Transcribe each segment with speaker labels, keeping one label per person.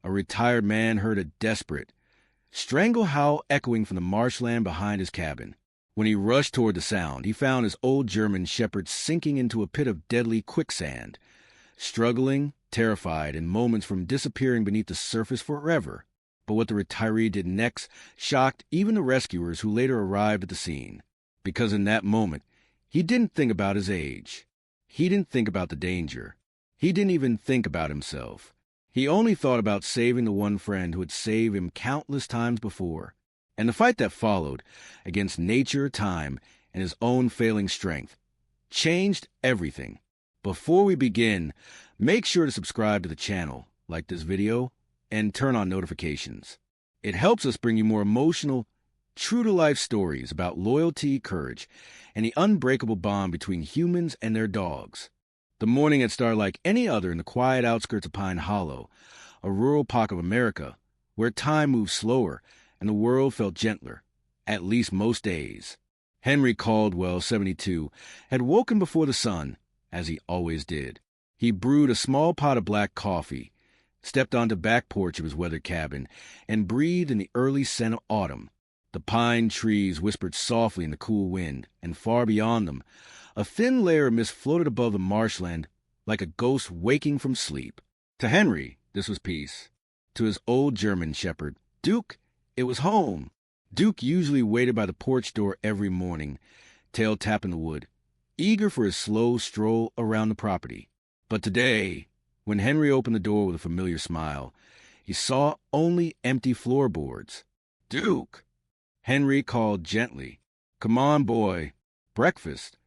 Speaker 1: A retired man heard a desperate strangle howl echoing from the marshland behind his cabin. When he rushed toward the sound, he found his old German shepherd sinking into a pit of deadly quicksand, struggling, terrified, and moments from disappearing beneath the surface forever. But what the retiree did next shocked even the rescuers who later arrived at the scene. Because in that moment, he didn't think about his age. He didn't think about the danger. He didn't even think about himself. He only thought about saving the one friend who had saved him countless times before. And the fight that followed, against nature, time, and his own failing strength, changed everything. Before we begin, make sure to subscribe to the channel, like this video, and turn on notifications. It helps us bring you more emotional, true-to-life stories about loyalty, courage, and the unbreakable bond between humans and their dogs. The morning had started like any other in the quiet outskirts of Pine Hollow, a rural pocket of America, where time moved slower and the world felt gentler, at least most days. Henry Caldwell, 72, had woken before the sun, as he always did. He brewed a small pot of black coffee, stepped onto the back porch of his weathered cabin, and breathed in the early scent of autumn. The pine trees whispered softly in the cool wind, and far beyond them, a thin layer of mist floated above the marshland like a ghost waking from sleep. To Henry, this was peace. To his old German shepherd, Duke, it was home. Duke usually waited by the porch door every morning, tail tapping the wood, eager for his slow stroll around the property. But today, when Henry opened the door with a familiar smile, he saw only empty floorboards. "Duke!" Henry called gently. "Come on, boy. Breakfast."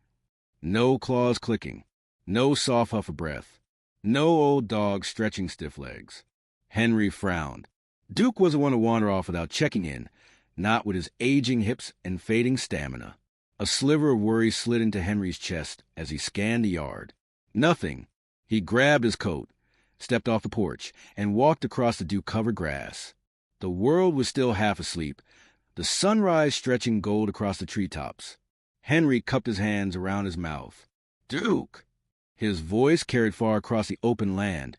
Speaker 1: No claws clicking. No soft huff of breath. No old dog stretching stiff legs. Henry frowned. Duke wasn't one to wander off without checking in, not with his aging hips and fading stamina. A sliver of worry slid into Henry's chest as he scanned the yard. Nothing. He grabbed his coat, stepped off the porch, and walked across the dew-covered grass. The world was still half asleep, the sunrise stretching gold across the treetops. Henry cupped his hands around his mouth. "Duke!" His voice carried far across the open land,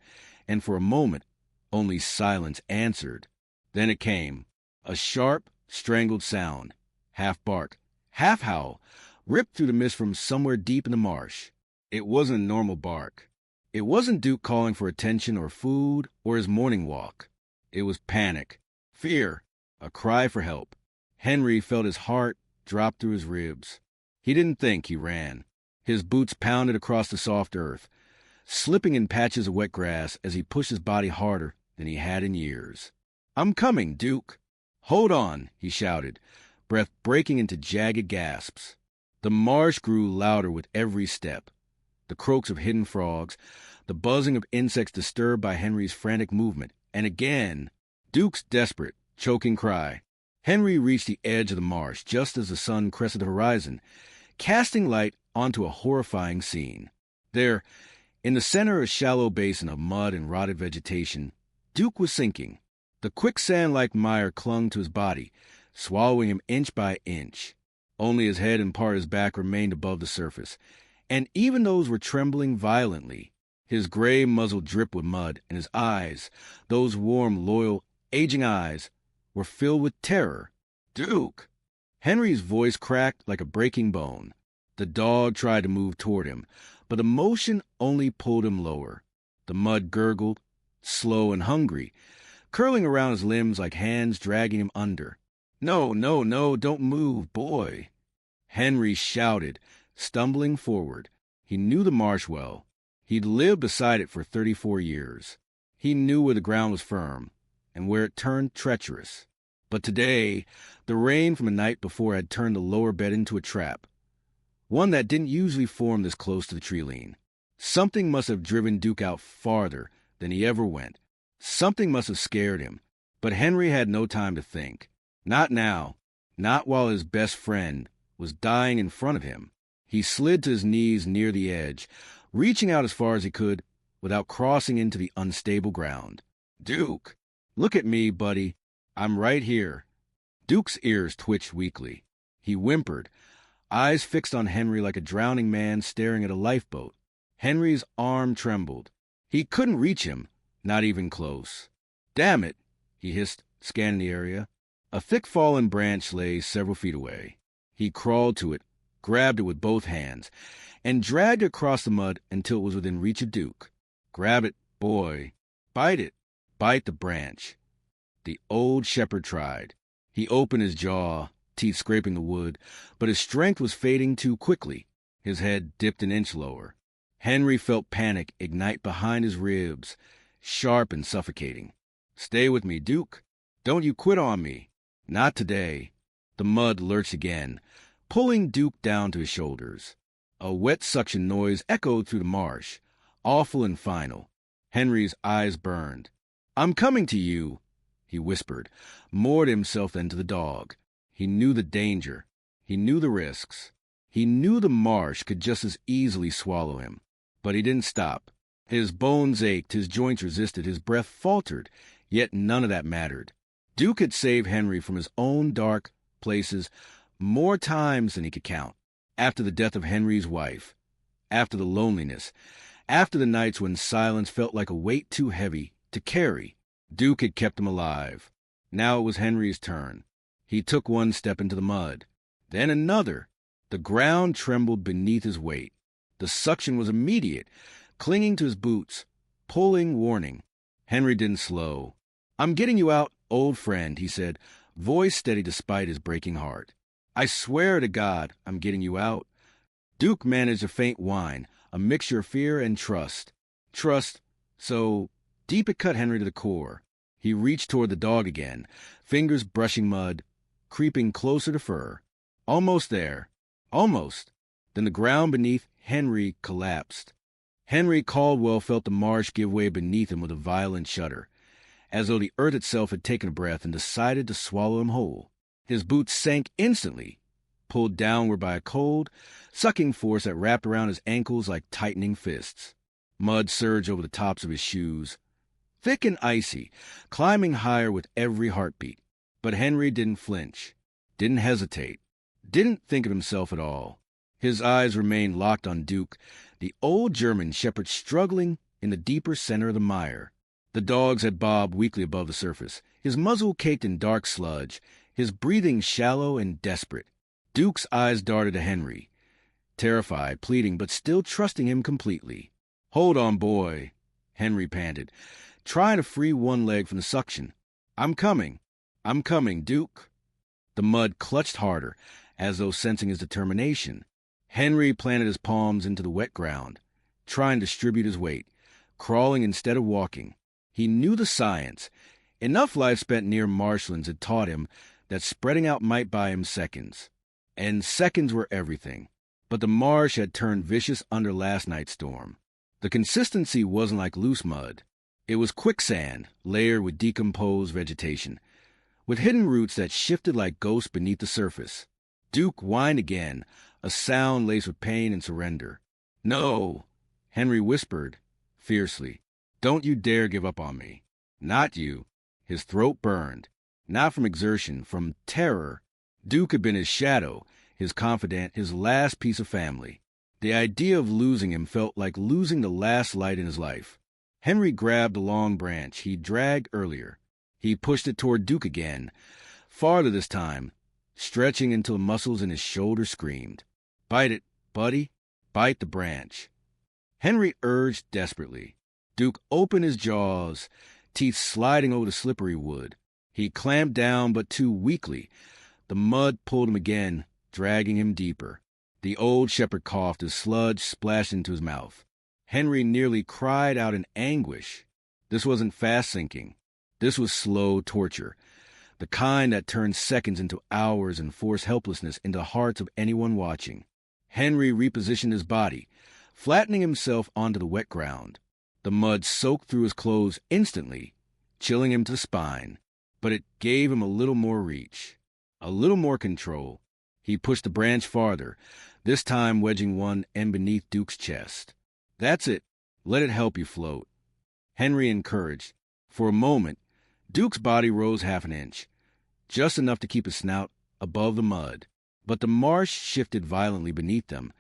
Speaker 1: and for a moment, only silence answered. Then it came, a sharp, strangled sound, half bark, half howl, ripped through the mist from somewhere deep in the marsh. It wasn't a normal bark. It wasn't Duke calling for attention or food or his morning walk. It was panic, fear, a cry for help. Henry felt his heart drop through his ribs. He didn't think, he ran. His boots pounded across the soft earth, slipping in patches of wet grass as he pushed his body harder than he had in years. "I'm coming, Duke." "Hold on," he shouted, breath breaking into jagged gasps. The marsh grew louder with every step. The croaks of hidden frogs, the buzzing of insects disturbed by Henry's frantic movement, and again, Duke's desperate, choking cry. Henry reached the edge of the marsh just as the sun crested the horizon, casting light onto a horrifying scene. There, in the center of a shallow basin of mud and rotted vegetation, Duke was sinking. The quicksand-like mire clung to his body, swallowing him inch by inch. Only his head and part of his back remained above the surface, and even those were trembling violently. His gray muzzle dripped with mud, and his eyes, those warm, loyal, aging eyes, were filled with terror. "Duke!" Henry's voice cracked like a breaking bone. The dog tried to move toward him, but the motion only pulled him lower. The mud gurgled, slow and hungry, curling around his limbs like hands dragging him under. "No, no, no, don't move, boy." Henry shouted, stumbling forward. He knew the marsh well. He'd lived beside it for 34 years. He knew where the ground was firm and where it turned treacherous. But today, the rain from the night before had turned the lower bed into a trap, one that didn't usually form this close to the tree-line. Something must have driven Duke out farther than he ever went. Something must have scared him. But Henry had no time to think. Not now. Not while his best friend was dying in front of him. He slid to his knees near the edge, reaching out as far as he could without crossing into the unstable ground. "Duke, look at me, buddy. I'm right here." Duke's ears twitched weakly. He whimpered, eyes fixed on Henry like a drowning man staring at a lifeboat. Henry's arm trembled. He couldn't reach him, not even close. Damn it, he hissed, scanning the area. A thick fallen branch lay several feet away. He crawled to it, grabbed it with both hands, and dragged it across the mud until it was within reach of Duke. Grab it, boy. Bite it. Bite the branch. The old shepherd tried. He opened his jaw, teeth scraping the wood, but his strength was fading too quickly. His head dipped an inch lower. Henry felt panic ignite behind his ribs, sharp and suffocating. Stay with me, Duke. Don't you quit on me. Not today. The mud lurched again, pulling Duke down to his shoulders. A wet suction noise echoed through the marsh, awful and final. Henry's eyes burned. I'm coming to you, he whispered, more to himself than to the dog. He knew the danger. He knew the risks. He knew the marsh could just as easily swallow him. But he didn't stop. His bones ached, his joints resisted, his breath faltered, yet none of that mattered. Duke had saved Henry from his own dark places more times than he could count. After the death of Henry's wife, after the loneliness, after the nights when silence felt like a weight too heavy to carry, Duke had kept him alive. Now it was Henry's turn. He took one step into the mud, then another. The ground trembled beneath his weight. The suction was immediate, clinging to his boots, pulling warning. Henry didn't slow. I'm getting you out, old friend, he said, voice steady despite his breaking heart. I swear to God, I'm getting you out. Duke managed a faint whine, a mixture of fear and trust. Trust, so deep it cut Henry to the core. He reached toward the dog again, fingers brushing mud, creeping closer to fur. Almost there. Almost. Then the ground beneath Henry collapsed. Henry Caldwell felt the marsh give way beneath him with a violent shudder, as though the earth itself had taken a breath and decided to swallow him whole. His boots sank instantly, pulled downward by a cold, sucking force that wrapped around his ankles like tightening fists. Mud surged over the tops of his shoes, thick and icy, climbing higher with every heartbeat. But Henry didn't flinch, didn't hesitate, didn't think of himself at all. His eyes remained locked on Duke, the old German shepherd struggling in the deeper center of the mire. The dogs had bobbed weakly above the surface, his muzzle caked in dark sludge, his breathing shallow and desperate. Duke's eyes darted to Henry, terrified, pleading, but still trusting him completely. Hold on, boy, Henry panted, trying to free one leg from the suction. I'm coming, Duke. The mud clutched harder, as though sensing his determination. Henry planted his palms into the wet ground, trying to distribute his weight, crawling instead of walking. He knew the science. Enough life spent near marshlands had taught him that spreading out might buy him seconds. And seconds were everything. But the marsh had turned vicious under last night's storm. The consistency wasn't like loose mud. It was quicksand, layered with decomposed vegetation, with hidden roots that shifted like ghosts beneath the surface. Duke whined again, a sound laced with pain and surrender. No, Henry whispered, fiercely. Don't you dare give up on me. Not you. His throat burned, not from exertion, from terror. Duke had been his shadow, his confidant, his last piece of family. The idea of losing him felt like losing the last light in his life. Henry grabbed the long branch he dragged earlier. He pushed it toward Duke again, farther this time, stretching until the muscles in his shoulder screamed. Bite it, buddy. Bite the branch. Henry urged desperately. Duke opened his jaws, teeth sliding over the slippery wood. He clamped down, but too weakly. The mud pulled him again, dragging him deeper. The old shepherd coughed as sludge splashed into his mouth. Henry nearly cried out in anguish. This wasn't fast sinking. This was slow torture, the kind that turned seconds into hours and forced helplessness into the hearts of anyone watching. Henry repositioned his body, flattening himself onto the wet ground. The mud soaked through his clothes instantly, chilling him to the spine, but it gave him a little more reach, a little more control. He pushed the branch farther, this time wedging one end beneath Duke's chest. That's it. Let it help you float. Henry encouraged. For a moment, Duke's body rose half an inch, just enough to keep his snout above the mud. But the marsh shifted violently beneath them,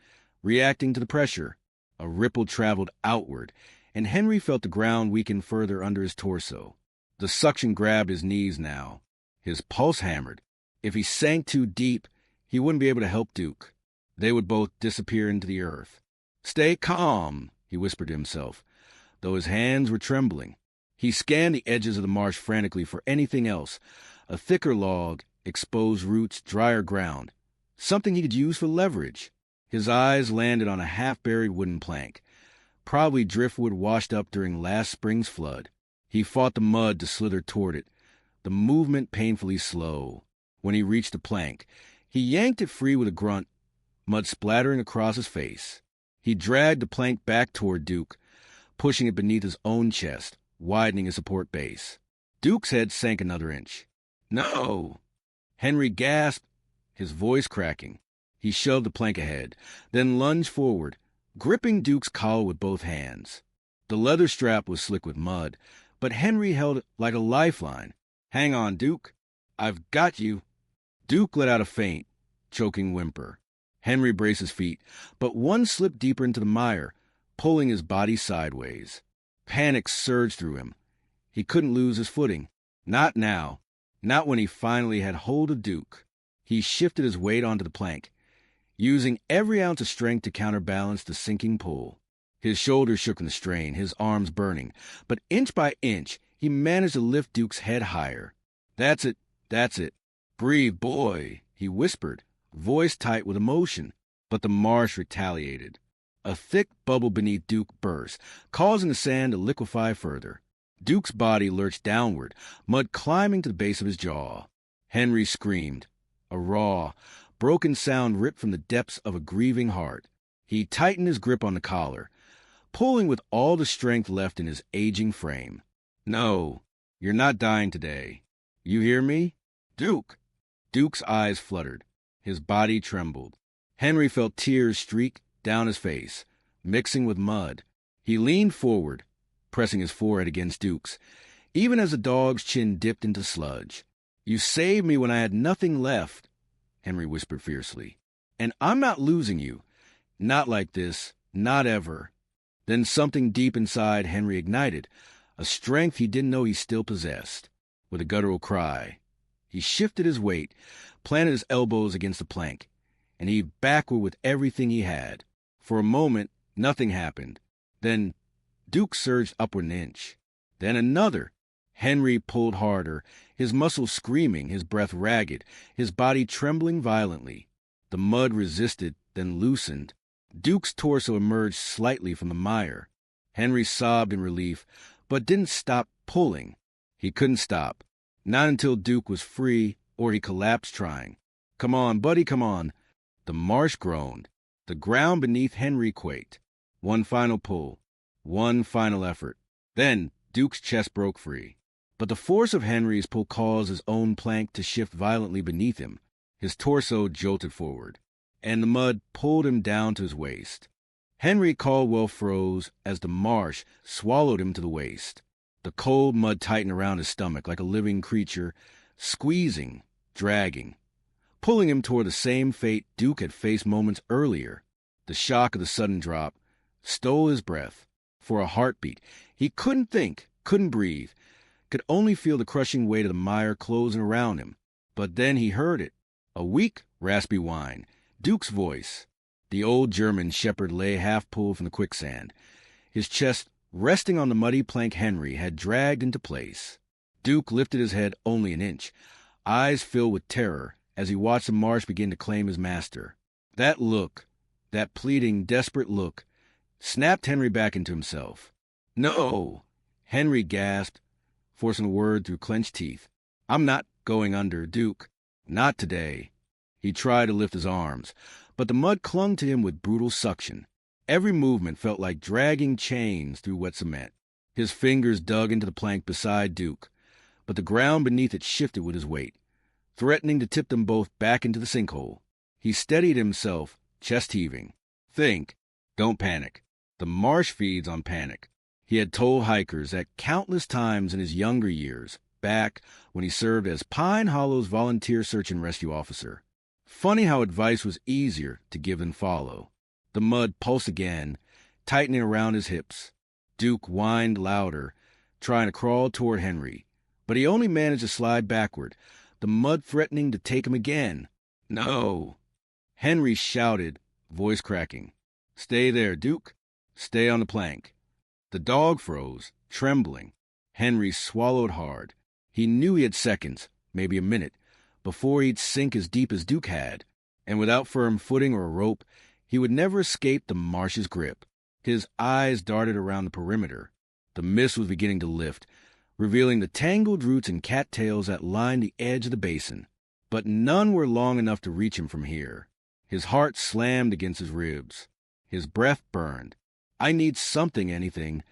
Speaker 1: reacting to the pressure. A ripple traveled outward, and Henry felt the ground weaken further under his torso. The suction grabbed his knees now. His pulse hammered. If he sank too deep, he wouldn't be able to help Duke. They would both disappear into the earth. "Stay calm," he whispered to himself, though his hands were trembling. He scanned the edges of the marsh frantically for anything else, a thicker log, exposed roots, drier ground, something he could use for leverage. His eyes landed on a half-buried wooden plank, probably driftwood washed up during last spring's flood. He fought the mud to slither toward it, the movement painfully slow. When he reached the plank, he yanked it free with a grunt, mud splattering across his face. He dragged the plank back toward Duke, pushing it beneath his own chest, widening his support base. Duke's head sank another inch. "No!" Henry gasped, his voice cracking. He shoved the plank ahead, then lunged forward, gripping Duke's collar with both hands. The leather strap was slick with mud, but Henry held it like a lifeline. "Hang on, Duke. I've got you." Duke let out a faint, choking whimper. Henry braced his feet, but one slipped deeper into the mire, pulling his body sideways. Panic surged through him. He couldn't lose his footing. Not now. Not when he finally had hold of Duke. He shifted his weight onto the plank, using every ounce of strength to counterbalance the sinking pull. His shoulders shook from the strain, his arms burning, but inch by inch, he managed to lift Duke's head higher. That's it. Breathe, boy," he whispered, voice tight with emotion. But the marsh retaliated. A thick bubble beneath Duke burst, causing the sand to liquefy further. Duke's body lurched downward, mud climbing to the base of his jaw. Henry screamed, a raw, broken sound ripped from the depths of a grieving heart. He tightened his grip on the collar, pulling with all the strength left in his aging frame. "No, you're not dying today. You hear me? Duke!" Duke's eyes fluttered. His body trembled. Henry felt tears streak down his face, mixing with mud. He leaned forward, pressing his forehead against Duke's, even as the dog's chin dipped into sludge. "You saved me when I had nothing left," Henry whispered fiercely. "And I'm not losing you. Not like this. Not ever." Then something deep inside Henry ignited, a strength he didn't know he still possessed. With a guttural cry, he shifted his weight, planted his elbows against the plank, and heaved backward with everything he had. For a moment, nothing happened. Then Duke surged upward an inch. Then another. Henry pulled harder, his muscles screaming, his breath ragged, his body trembling violently. The mud resisted, then loosened. Duke's torso emerged slightly from the mire. Henry sobbed in relief, but didn't stop pulling. He couldn't stop. Not until Duke was free, or he collapsed trying. "Come on, buddy, come on." The marsh groaned. The ground beneath Henry quaked. One final pull. One final effort. Then Duke's chest broke free. But the force of Henry's pull caused his own plank to shift violently beneath him. His torso jolted forward, and the mud pulled him down to his waist. Henry Caldwell froze as the marsh swallowed him to the waist. The cold mud tightened around his stomach like a living creature, squeezing, dragging, pulling him toward the same fate Duke had faced moments earlier. The shock of the sudden drop stole his breath. For a heartbeat, he couldn't think, couldn't breathe, could only feel the crushing weight of the mire closing around him. But then he heard it, a weak, raspy whine, Duke's voice. The old German shepherd lay half-pulled from the quicksand, his chest resting on the muddy plank Henry had dragged into place. Duke lifted his head only an inch, eyes filled with terror as he watched the marsh begin to claim his master. That look, that pleading, desperate look, snapped Henry back into himself. "No!" Henry gasped, forcing a word through clenched teeth. "I'm not going under, Duke. Not today." He tried to lift his arms, but the mud clung to him with brutal suction. Every movement felt like dragging chains through wet cement. His fingers dug into the plank beside Duke, but the ground beneath it shifted with his weight, threatening to tip them both back into the sinkhole. He steadied himself, chest heaving. "Think. Don't panic. The marsh feeds on panic." He had told hikers that countless times in his younger years, back when he served as Pine Hollow's volunteer search and rescue officer. Funny how advice was easier to give than follow. The mud pulsed again, tightening around his hips. Duke whined louder, trying to crawl toward Henry, But he only managed to slide backward, the mud threatening to take him again. No! Henry shouted, voice cracking. Stay there, Duke. Stay on the plank. The dog froze, trembling. Henry swallowed hard. He knew he had seconds, maybe a minute, before he'd sink as deep as Duke had, and without firm footing or a rope, he would never escape the marsh's grip. His eyes darted around the perimeter. The mist was beginning to lift, revealing the tangled roots and cattails that lined the edge of the basin. But none were long enough to reach him from here. His heart slammed against his ribs. His breath burned. I need something, anything.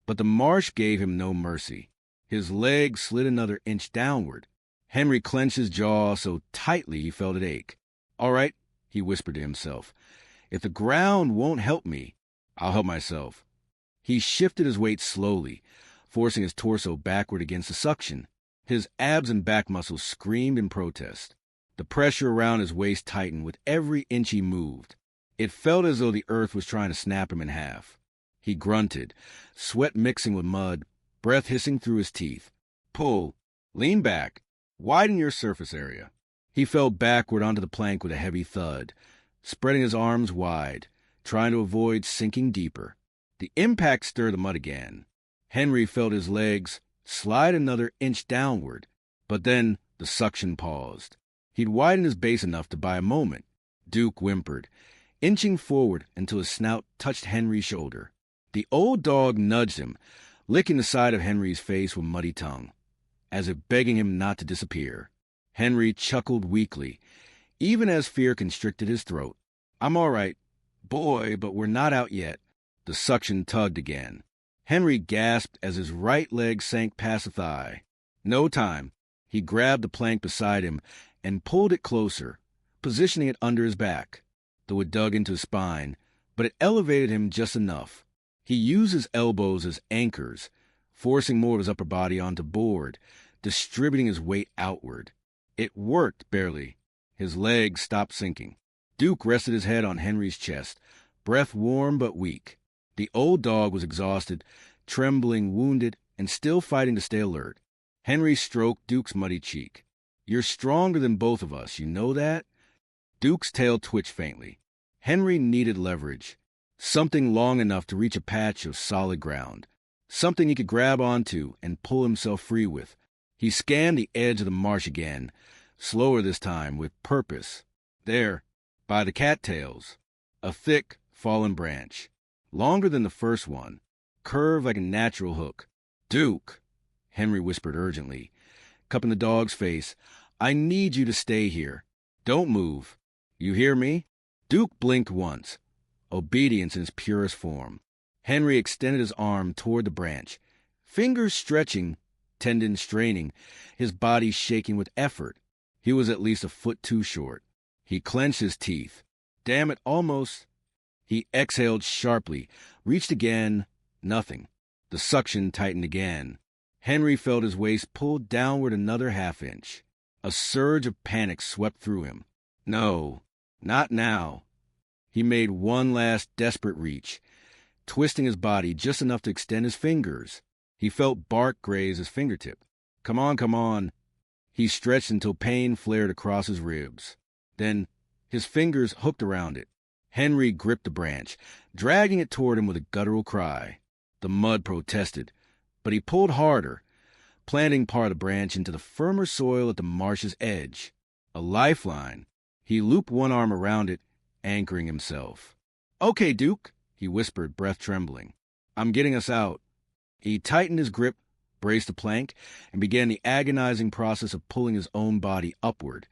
Speaker 1: But the marsh gave him no mercy. His leg slid another inch downward. Henry clenched his jaw so tightly he felt it ache. All right, he whispered to himself. If the ground won't help me, I'll help myself. He shifted his weight slowly, forcing his torso backward against the suction. His abs and back muscles screamed in protest. The pressure around his waist tightened with every inch he moved. It felt as though the earth was trying to snap him in half. He grunted, sweat mixing with mud, breath hissing through his teeth. Pull. Lean back. Widen your surface area. He fell backward onto the plank with a heavy thud, spreading his arms wide, trying to avoid sinking deeper. The impact stirred the mud again. Henry felt his legs slide another inch downward, but then the suction paused. He'd widened his base enough to buy a moment. Duke whimpered, inching forward until his snout touched Henry's shoulder. The old dog nudged him, licking the side of Henry's face with muddy tongue, as if begging him not to disappear. Henry chuckled weakly, even as fear constricted his throat. I'm all right, boy, but we're not out yet. The suction tugged again. Henry gasped as his right leg sank past the thigh. No time. He grabbed the plank beside him and pulled it closer, positioning it under his back, though it dug into his spine, but it elevated him just enough. He used his elbows as anchors, forcing more of his upper body onto board, distributing his weight outward. It worked, barely. His legs stopped sinking. Duke rested his head on Henry's chest, breath warm but weak. The old dog was exhausted, trembling, wounded, and still fighting to stay alert. Henry stroked Duke's muddy cheek. You're stronger than both of us, you know that? Duke's tail twitched faintly. Henry needed leverage, something long enough to reach a patch of solid ground, something he could grab onto and pull himself free with. He scanned the edge of the marsh again, slower this time, with purpose. There, by the cattails, a thick, fallen branch, longer than the first one, curved like a natural hook. Duke, Henry whispered urgently, cupping the dog's face, I need you to stay here. Don't move. You hear me? Duke blinked once, obedience in its purest form. Henry extended his arm toward the branch, fingers stretching, tendons straining, his body shaking with effort. He was at least a foot too short. He clenched his teeth. Damn it, almost. He exhaled sharply, reached again, nothing. The suction tightened again. Henry felt his waist pulled downward another half-inch. A surge of panic swept through him. No, not now. He made one last desperate reach, twisting his body just enough to extend his fingers. He felt bark graze his fingertip. Come on, come on. He stretched until pain flared across his ribs. Then his fingers hooked around it. Henry gripped the branch, dragging it toward him with a guttural cry. The mud protested, but he pulled harder, planting part of the branch into the firmer soil at the marsh's edge. A lifeline. He looped one arm around it, anchoring himself. Okay, Duke, he whispered, breath trembling. I'm getting us out. He tightened his grip, braced the plank, and began the agonizing process of pulling his own body upward,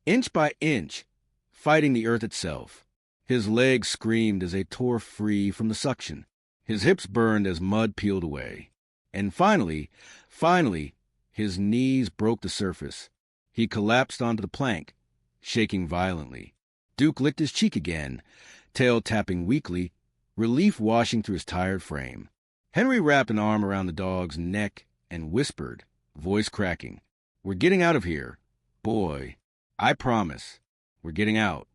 Speaker 1: inch by inch, fighting the earth itself. His legs screamed as they tore free from the suction. His hips burned as mud peeled away. And finally, his knees broke the surface. He collapsed onto the plank, shaking violently. Duke licked his cheek again, tail tapping weakly, relief washing through his tired frame. Henry wrapped an arm around the dog's neck and whispered, voice cracking, We're getting out of here. Boy, I promise. We're getting out.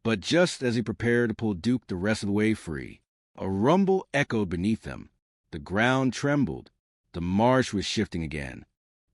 Speaker 1: But just as he prepared to pull Duke the rest of the way free, a rumble echoed beneath them. The ground trembled. The marsh was shifting again.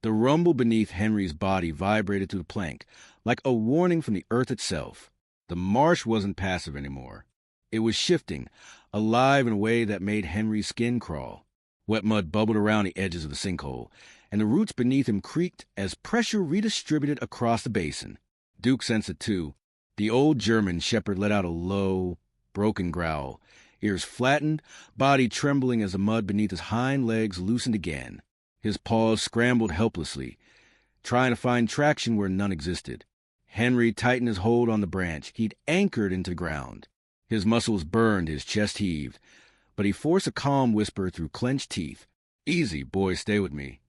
Speaker 1: The rumble beneath Henry's body vibrated through the plank, like a warning from the earth itself. The marsh wasn't passive anymore. It was shifting, alive in a way that made Henry's skin crawl. Wet mud bubbled around the edges of the sinkhole, and the roots beneath him creaked as pressure redistributed across the basin. Duke sensed it too. The old German shepherd let out a low, broken growl, ears flattened, body trembling as the mud beneath his hind legs loosened again. His paws scrambled helplessly, trying to find traction where none existed. Henry tightened his hold on the branch he'd anchored into the ground. His muscles burned, his chest heaved, but he forced a calm whisper through clenched teeth. "Easy, boy, stay with me."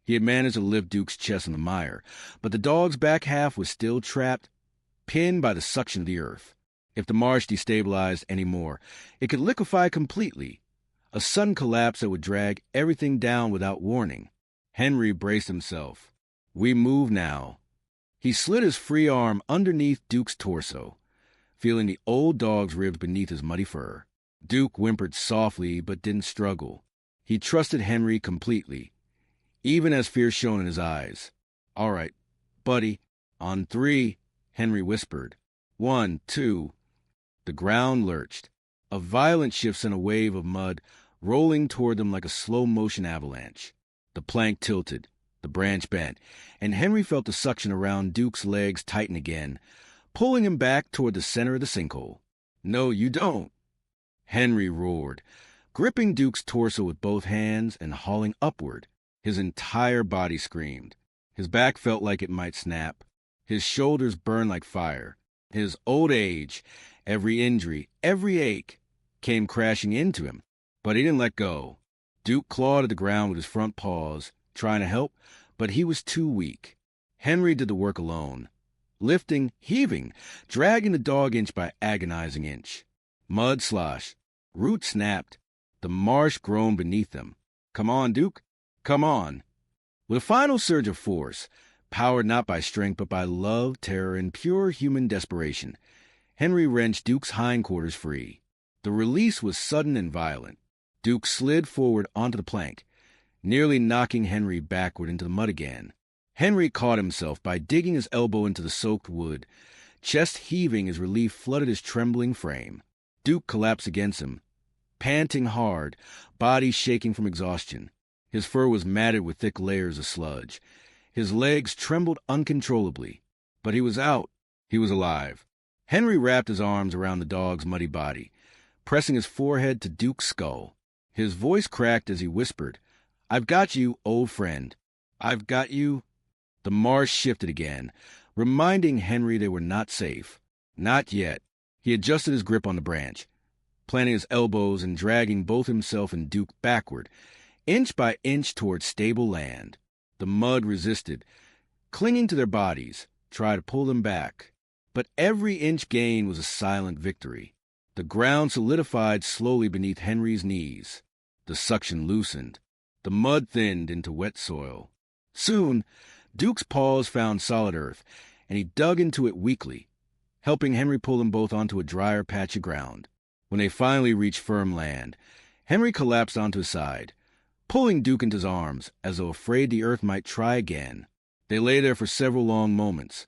Speaker 1: He had managed to lift Duke's chest from the mire, but the dog's back half was still trapped, pinned by the suction of the earth. If the marsh destabilized any more, it could liquefy completely, a sudden collapse that would drag everything down without warning. Henry braced himself. "We move now." He slid his free arm underneath Duke's torso, feeling the old dog's ribs beneath his muddy fur. Duke whimpered softly but didn't struggle. He trusted Henry completely, even as fear shone in his eyes. "All right, buddy. On 3, Henry whispered. 1, 2. The ground lurched. A violent shift sent a wave of mud rolling toward them like a slow-motion avalanche. The plank tilted, the branch bent, and Henry felt the suction around Duke's legs tighten again, pulling him back toward the center of the sinkhole. "No, you don't," Henry roared, gripping Duke's torso with both hands and hauling upward. His entire body screamed. His back felt like it might snap. His shoulders burned like fire. His old age, every injury, every ache, came crashing into him, but he didn't let go. Duke clawed at the ground with his front paws, trying to help, but he was too weak. Henry did the work alone, lifting, heaving, dragging the dog inch by agonizing inch. Mud sloshed, roots snapped, the marsh groaned beneath them. "Come on, Duke, come on." With a final surge of force, powered not by strength but by love, terror, and pure human desperation, Henry wrenched Duke's hindquarters free. The release was sudden and violent. Duke slid forward onto the plank, nearly knocking Henry backward into the mud again. Henry caught himself by digging his elbow into the soaked wood, chest heaving as relief flooded his trembling frame. Duke collapsed against him, panting hard, body shaking from exhaustion. His fur was matted with thick layers of sludge. His legs trembled uncontrollably. But he was out. He was alive. Henry wrapped his arms around the dog's muddy body, pressing his forehead to Duke's skull. His voice cracked as he whispered, "I've got you, old friend. I've got you." The marsh shifted again, reminding Henry they were not safe. Not yet. He adjusted his grip on the branch, planting his elbows and dragging both himself and Duke backward, inch by inch toward stable land. The mud resisted, clinging to their bodies, tried to pull them back. But every inch gained was a silent victory. The ground solidified slowly beneath Henry's knees. The suction loosened. The mud thinned into wet soil. Soon, Duke's paws found solid earth, and he dug into it weakly, helping Henry pull them both onto a drier patch of ground. When they finally reached firm land, Henry collapsed onto his side, pulling Duke into his arms, as though afraid the earth might try again. They lay there for several long moments,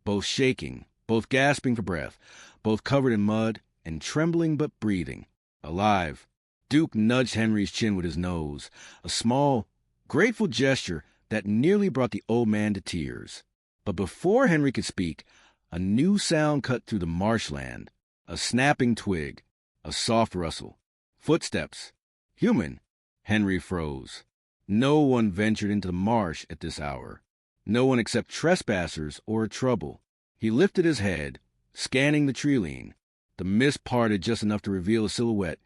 Speaker 1: both shaking, both gasping for breath, both covered in mud and trembling but breathing. Alive. Duke nudged Henry's chin with his nose, a small, grateful gesture that nearly brought the old man to tears. But before Henry could speak, a new sound cut through the marshland, a snapping twig, a soft rustle, footsteps. Human. Henry froze. No one ventured into the marsh at this hour. No one except trespassers or trouble. He lifted his head, scanning the tree-line. The mist parted just enough to reveal a silhouette,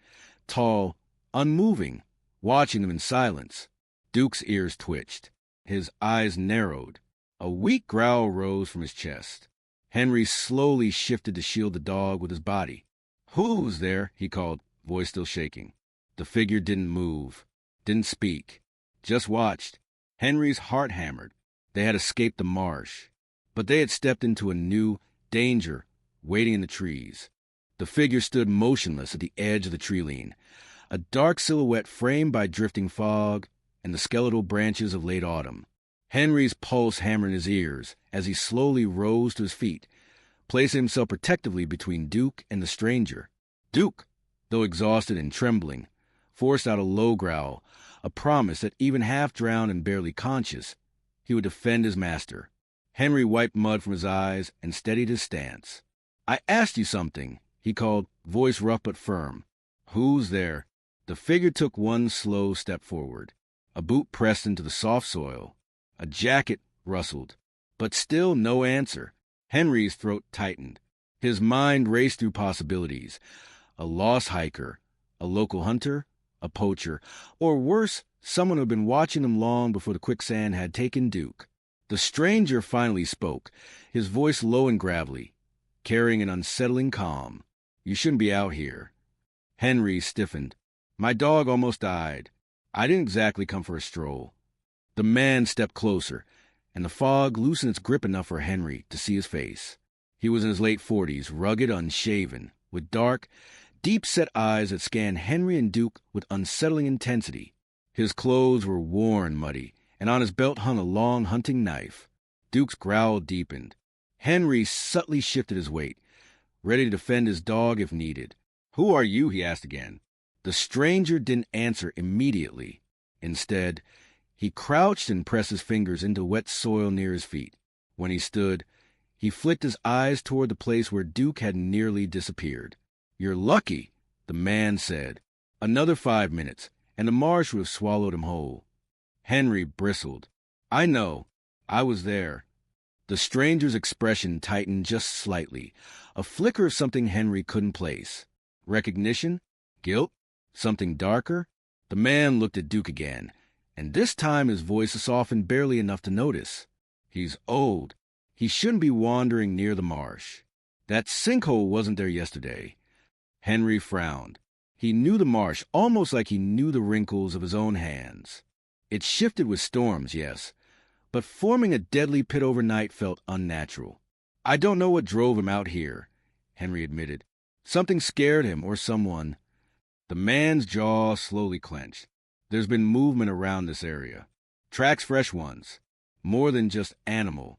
Speaker 1: tall, unmoving, watching them in silence. Duke's ears twitched. His eyes narrowed. A weak growl rose from his chest. Henry slowly shifted to shield the dog with his body. "Who's there?" he called, voice still shaking. The figure didn't move, didn't speak, just watched. Henry's heart hammered. They had escaped the marsh, but they had stepped into a new danger waiting in the trees. The figure stood motionless at the edge of the tree-line, a dark silhouette framed by drifting fog and the skeletal branches of late autumn. Henry's pulse hammered in his ears as he slowly rose to his feet, placing himself protectively between Duke and the stranger. Duke, though exhausted and trembling, forced out a low growl, a promise that even half-drowned and barely conscious, he would defend his master. Henry wiped mud from his eyes and steadied his stance. "I asked you something," he called, voice rough but firm. "Who's there?" The figure took one slow step forward. A boot pressed into the soft soil. A jacket rustled. But still no answer. Henry's throat tightened. His mind raced through possibilities. A lost hiker, a local hunter, a poacher, or worse, someone who had been watching him long before the quicksand had taken Duke. The stranger finally spoke, his voice low and gravelly, carrying an unsettling calm. "You shouldn't be out here." Henry stiffened. "My dog almost died. I didn't exactly come for a stroll." The man stepped closer, and the fog loosened its grip enough for Henry to see his face. He was in his late 40s, rugged, unshaven, with dark, deep-set eyes that scanned Henry and Duke with unsettling intensity. His clothes were worn, muddy, and on his belt hung a long hunting knife. Duke's growl deepened. Henry subtly shifted his weight, ready to defend his dog if needed. "Who are you?" he asked again. The stranger didn't answer immediately. Instead, he crouched and pressed his fingers into wet soil near his feet. When he stood, he flicked his eyes toward the place where Duke had nearly disappeared. "You're lucky," the man said. "Another 5 minutes, and the marsh would have swallowed him whole." Henry bristled. "I know. I was there." The stranger's expression tightened just slightly, a flicker of something Henry couldn't place. Recognition? Guilt? Something darker? The man looked at Duke again, and this time his voice softened barely enough to notice. "He's old. He shouldn't be wandering near the marsh. That sinkhole wasn't there yesterday." Henry frowned. He knew the marsh almost like he knew the wrinkles of his own hands. It shifted with storms, yes, but forming a deadly pit overnight felt unnatural. "I don't know what drove him out here," Henry admitted. "Something scared him, or someone." The man's jaw slowly clenched. "There's been movement around this area. Tracks, fresh ones. More than just animal."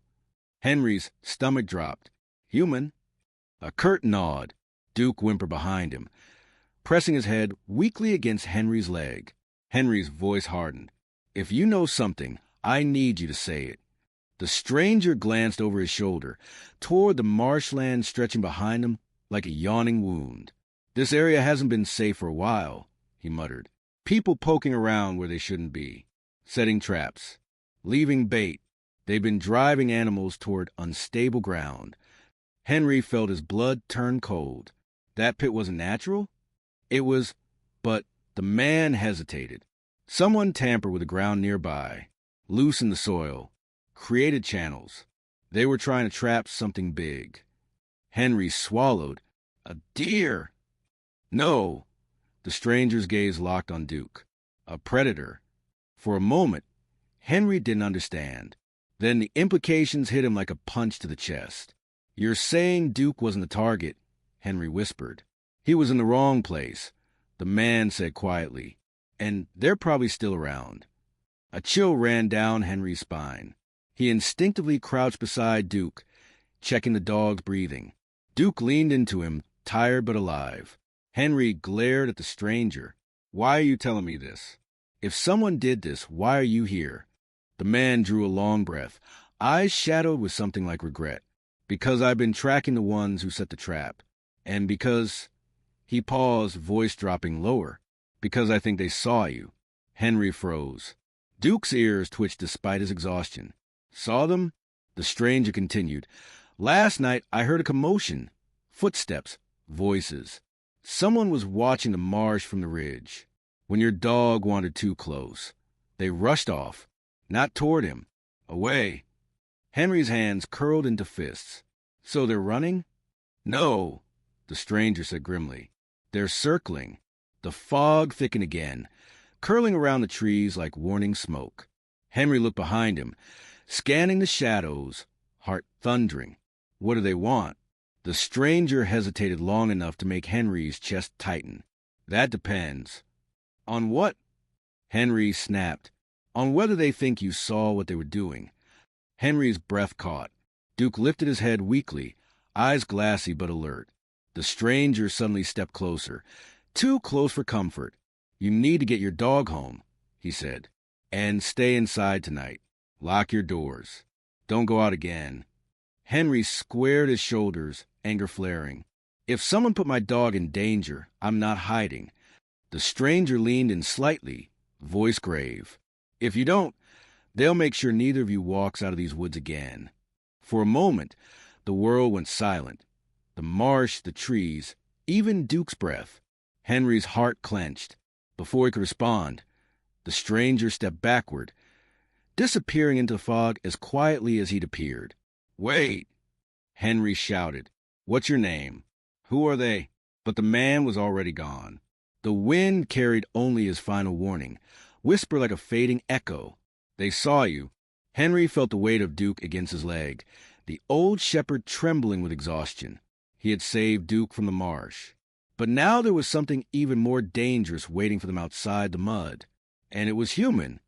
Speaker 1: Henry's stomach dropped. "Human?" A curt nod. Duke whimpered behind him, pressing his head weakly against Henry's leg. Henry's voice hardened. "If you know something, I need you to say it." The stranger glanced over his shoulder, toward the marshland stretching behind him like a yawning wound. "This area hasn't been safe for a while," he muttered. "People poking around where they shouldn't be, setting traps, leaving bait. They've been driving animals toward unstable ground." Henry felt his blood turn cold. That pit wasn't natural? It was, but the man hesitated. Someone tampered with the ground nearby, loosened the soil, created channels. They were trying to trap something big. Henry swallowed. "A deer!" "No." The stranger's gaze locked on Duke. "A predator." For a moment, Henry didn't understand. Then the implications hit him like a punch to the chest. "You're saying Duke wasn't the target," Henry whispered. "He was in the wrong place," the man said quietly. "And they're probably still around." A chill ran down Henry's spine. He instinctively crouched beside Duke, checking the dog's breathing. Duke leaned into him, tired but alive. Henry glared at the stranger. "Why are you telling me this? If someone did this, why are you here?" The man drew a long breath, eyes shadowed with something like regret. "Because I've been tracking the ones who set the trap. And because—" He paused, voice dropping lower. "Because I think they saw you." Henry froze. Duke's ears twitched despite his exhaustion. "Saw them?" The stranger continued. "Last night I heard a commotion. Footsteps. Voices. Someone was watching the marsh from the ridge. When your dog wandered too close, they rushed off. Not toward him. Away." Henry's hands curled into fists. "So they're running?" "No," the stranger said grimly. "They're circling." The fog thickened again, curling around the trees like warning smoke. Henry looked behind him, scanning the shadows, heart thundering. "What do they want?" The stranger hesitated long enough to make Henry's chest tighten. "That depends." "On what?" Henry snapped. on whether they think you saw what they were doing. Henry's breath caught. Duke lifted his head weakly, eyes glassy but alert. The stranger suddenly stepped closer, too close for comfort. "You need to get your dog home," he said, "and stay inside tonight. Lock your doors. Don't go out again." Henry squared his shoulders, anger flaring. "If someone put my dog in danger, I'm not hiding." The stranger leaned in slightly, voice grave. "If you don't, they'll make sure neither of you walks out of these woods again." For a moment, the world went silent. The marsh, the trees, even Duke's breath. Henry's heart clenched. Before he could respond, the stranger stepped backward, disappearing into the fog as quietly as he'd appeared. "Wait!" Henry shouted. "What's your name? Who are they?" But the man was already gone. The wind carried only his final warning, whisper like a fading echo. "They saw you." Henry felt the weight of Duke against his leg, the old shepherd trembling with exhaustion. He had saved Duke from the marsh. But now there was something even more dangerous waiting for them outside the mud. And it was human.